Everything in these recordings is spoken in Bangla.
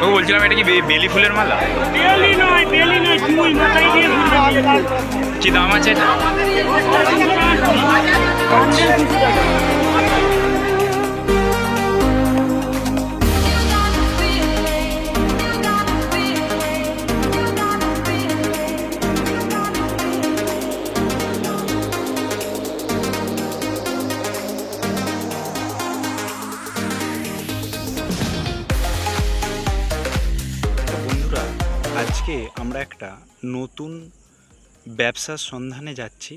ও বলছিলাম এটা কি বেলি ফুলের মালা? বেলি নয়, চুল মাথায় দিয়ে কি দাম আছে এটা? আজকে আমরা একটা নতুন ব্যবসার সন্ধানে যাচ্ছি।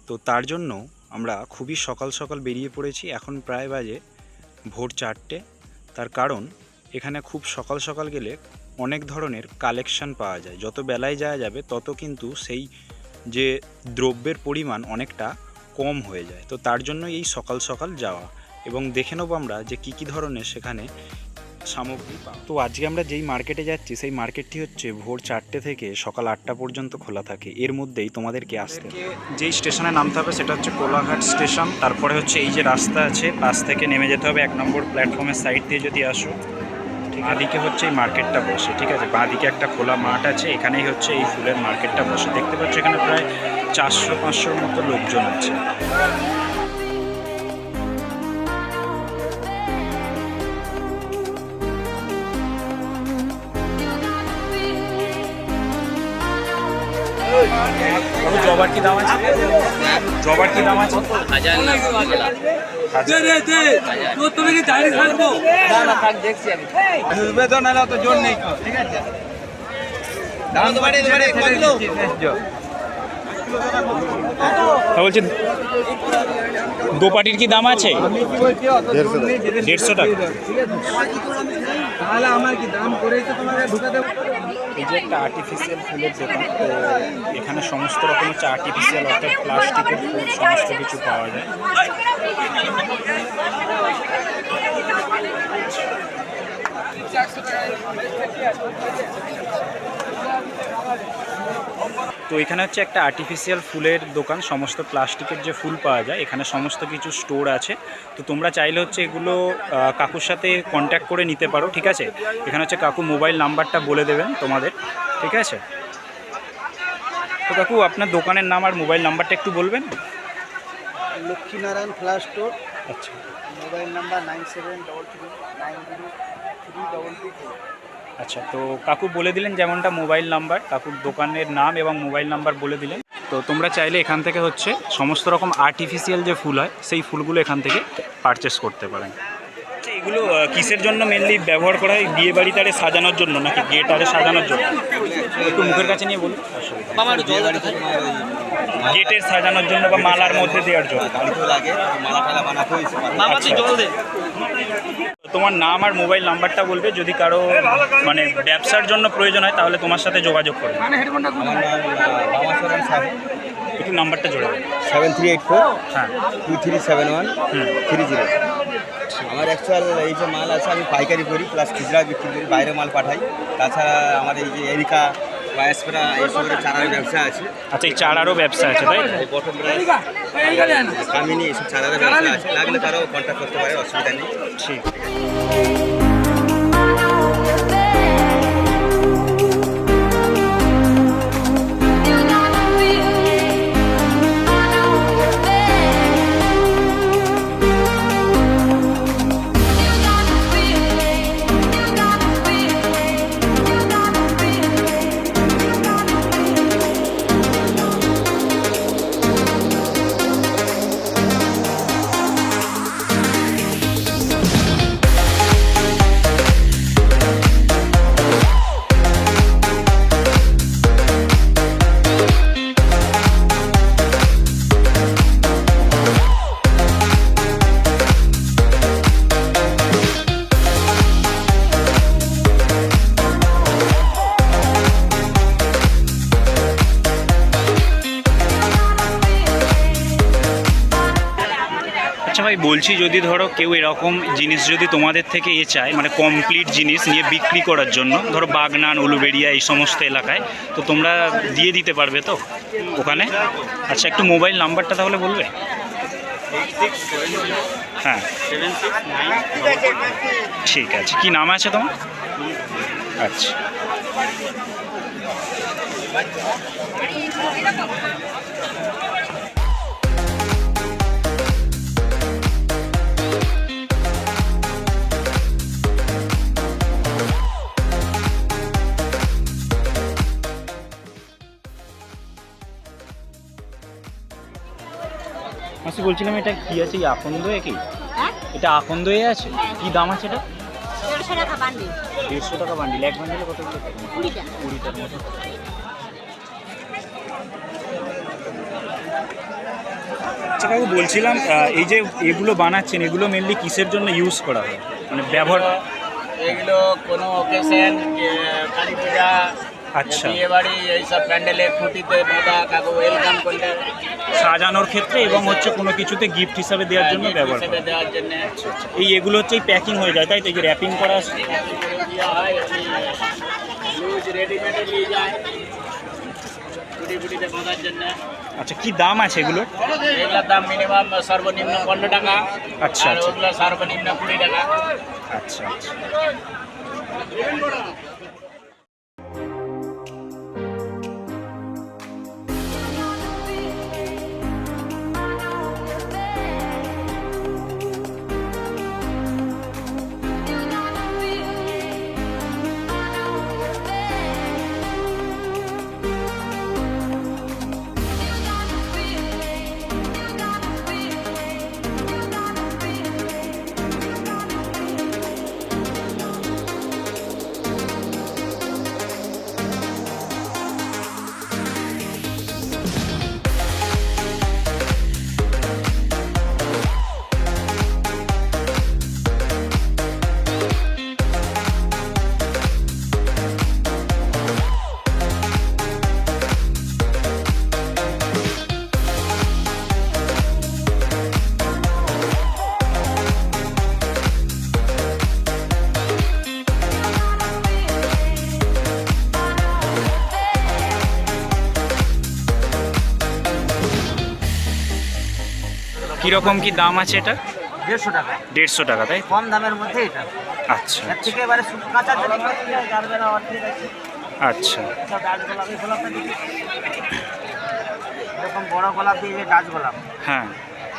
তো তার জন্য আমরা খুবই সকাল সকাল বেরিয়ে পড়েছি। এখন প্রায় বাজে ভোর 4টে। তার কারণ এখানে খুব সকাল সকাল গেলে অনেক ধরনের কালেকশন পাওয়া যায়। যত বেলায় যাওয়া যাবে তত কিন্তু সেই যে দ্রব্যের পরিমাণ অনেকটা কম হয়ে যায়। তো তার জন্য এই সকাল সকাল যাওয়া এবং দেখে নেব আমরা যে কী কী ধরনের সেখানে সামগ্রী পাওয়া। তো আজকে আমরা যেই মার্কেটে যাচ্ছি সেই মার্কেটটি হচ্ছে ভোর 4টে থেকে সকাল 8টা পর্যন্ত খোলা থাকে। এর মধ্যেই তোমাদেরকে আসতে যেই স্টেশনে নামতে হবে সেটা হচ্ছে কোলাঘাট স্টেশন। তারপরে হচ্ছে এই যে রাস্তা আছে পাশ থেকে নেমে যেতে হবে 1 নম্বর প্ল্যাটফর্মের সাইড দিয়ে যদি আসো। বাঁদিকে হচ্ছে এই মার্কেটটা বসে, ঠিক আছে। বাঁদিকে একটা খোলা মাঠ আছে, এখানেই হচ্ছে এই ফুলের মার্কেটটা বসে। দেখতে পাচ্ছ এখানে প্রায় 400-500-র মতো লোকজন আছে। জবার কি দাম আছে? জবার কি দাম আছে? 1000 তুমি কি দাঁড়িয়ে থাকবো? না না থাক, দেখছি আমি। তো না তো জোর নেই, ঠিক আছে। দাম তো বাড়িয়ে কতলো? বলছি দোপাটির কি দাম আছে? 150 টাকা। তাহলে আমার কি দাম করেই তো তোমাকে ঢুকাতে। এই যে একটা আর্টিফিশিয়াল ফুলের দোকান। তো এখানে সমস্ত রকম হচ্ছে আর্টিফিশিয়াল অর্থাৎ প্লাস্টিকের ফুল সমস্ত কিছু পাওয়া যায়। তো এখানে হচ্ছে একটা আর্টিফিশিয়াল ফুলের দোকান। সমস্ত প্লাস্টিকের যে ফুল পাওয়া যায় এখানে সমস্ত কিছু স্টোর আছে। তো তোমরা চাইলে হচ্ছে এগুলো কাকুর সাথে কন্ট্যাক্ট করে নিতে পারো, ঠিক আছে। এখানে হচ্ছে কাকু মোবাইল নাম্বারটা বলে দেবেন তোমাদের, ঠিক আছে। তো কাকু আপনার দোকানের নাম আর মোবাইল নাম্বারটা একটু বলবেন? Lakshminarayan flower store. আচ্ছা, মোবাইল নাম্বার 9733903224। আচ্ছা। তো কাকু বলে দিলেন যেমনটা মোবাইল নাম্বার, কাকুর দোকানের নাম এবং মোবাইল নাম্বার বলে দিলেন। তো তোমরা চাইলে এখান থেকে হচ্ছে সমস্ত রকম আর্টিফিশিয়াল যে ফুল হয় সেই ফুলগুলো এখান থেকে পারচেস করতে পারেন। এগুলো কিসের জন্য মেনলি ব্যবহার করা হয়? বিয়ে বাড়ি তারে সাজানোর জন্য নাকি গেট আরে সাজানোর জন্য? একটু মুখের কাছে নিয়ে বলুন। গেটের সাজানোর জন্য বা মালার মধ্যে দেওয়ার জন্য। তোমার নাম আর মোবাইল নাম্বারটা বলবে, যদি কারো মানে ব্যবসার জন্য প্রয়োজন হয় তাহলে তোমার সাথে যোগাযোগ করবে। একটু নাম্বারটা জোড়া 7384 হ্যাঁ 2371 30। আমার অ্যাকচুয়াল এই যে মাল আছে আমি পাইকারি করি প্লাস খুচরা বিক্রি করি, বাইরে মাল পাঠাই। তাছাড়া আমার এই যে এরিকা বা স্প্রা এইসবের চারার ব্যবসা আছে। আচ্ছা, এই চারারও ব্যবসা আছে তাই? বটম কামিনী এইসব চারার ব্যবসা আছে, লাগলে তারাও কন্ট্যাক্ট করতে পারে, অসুবিধা নেই। ঠিক। আচ্ছা ভাই, বলছি যদি ধরো কেউ এরকম জিনিস যদি তোমাদের থেকে চায়, মানে কমপ্লিট জিনিস নিয়ে বিক্রি করার জন্য, ধরো বাগনান, উলুবেড়িয়া এই সমস্ত এলাকায়, তো তোমরা দিয়ে দিতে পারবে তো ওখানে? আচ্ছা, একটু মোবাইল নাম্বারটা তাহলে বলবে? হ্যাঁ, ঠিক আছে। কি নাম আছে তোমার? আচ্ছা, মাসি বলছিলাম এটা কি আছে, এই আকন্দ কি? হ্যাঁ, এটা আকন্দ আছে, কি দাম আছে এটা? 150 টাকা বান্ডিল। 150 টাকা বান্ডিল। এক বান্ডিলে কতগুলো থাকে? 20টা। 20টার মতো। আচ্ছা কাকু বলছিলাম এই যে এগুলো বানাচ্ছেন এগুলো মেনলি কিসের জন্য ইউজ করা হয়, মানে ব্যবহার? এগুলো কোনো অকেশন, কালী পূজা, আচ্ছা, বিয়ে বাড়ি, এইসব প্যান্ডেলের খুঁটিতে বাঁধা, কাকু ওয়েলকাম করলে সাজানোর ক্ষেত্রে এবং হচ্ছে কোনো কিছুতে গিফট হিসাবে দেওয়ার জন্য ব্যবহার হিসেবে করা। দেওয়ার জন্য এই এগুলো হচ্ছে প্যাকিং হয়ে যায় তাই তো, এই যে র্যাপিং করা আছে? দেওয়া হয়। লুজ রেডিমেডে নিয়ে যায় খুঁটি খুঁটিতে বাঁধার জন্য। আচ্ছা, কি দাম আছে এগুলোর? এগুলোর দাম মিনিমাম সর্বনিম্ন 15 টাকা। আচ্ছা, আর আচ্ছা। ওগুলো সর্বনিম্ন 20 টাকা। আচ্ছা আচ্ছা। কীরকম কি দাম আছে এটা? 150 টাকা 150 টাকা তাই? কম দামের মধ্যে এটা। আচ্ছা এর থেকে এবারে কাঁচা যদি পাওয়া যায়, গাড়বে না, অর্ধেক আছে। আচ্ছা সব ডাচ গোলাপ, এই গোলাপটা দেখি। এরকম বড় গোলাপ দিয়ে, যে ডাচ গোলাপ, হ্যাঁ।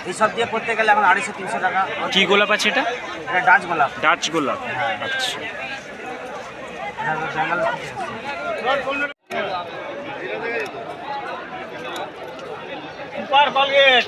এইসব দিয়ে করতে গেলে এখন 250-300 টাকা। কি গোলাপ আছে এটা? এটা ডাচ গোলাপ, ডাচ গোলাপ। আচ্ছা, এটা বেঙ্গল থেকে আসছে। Super Colgate.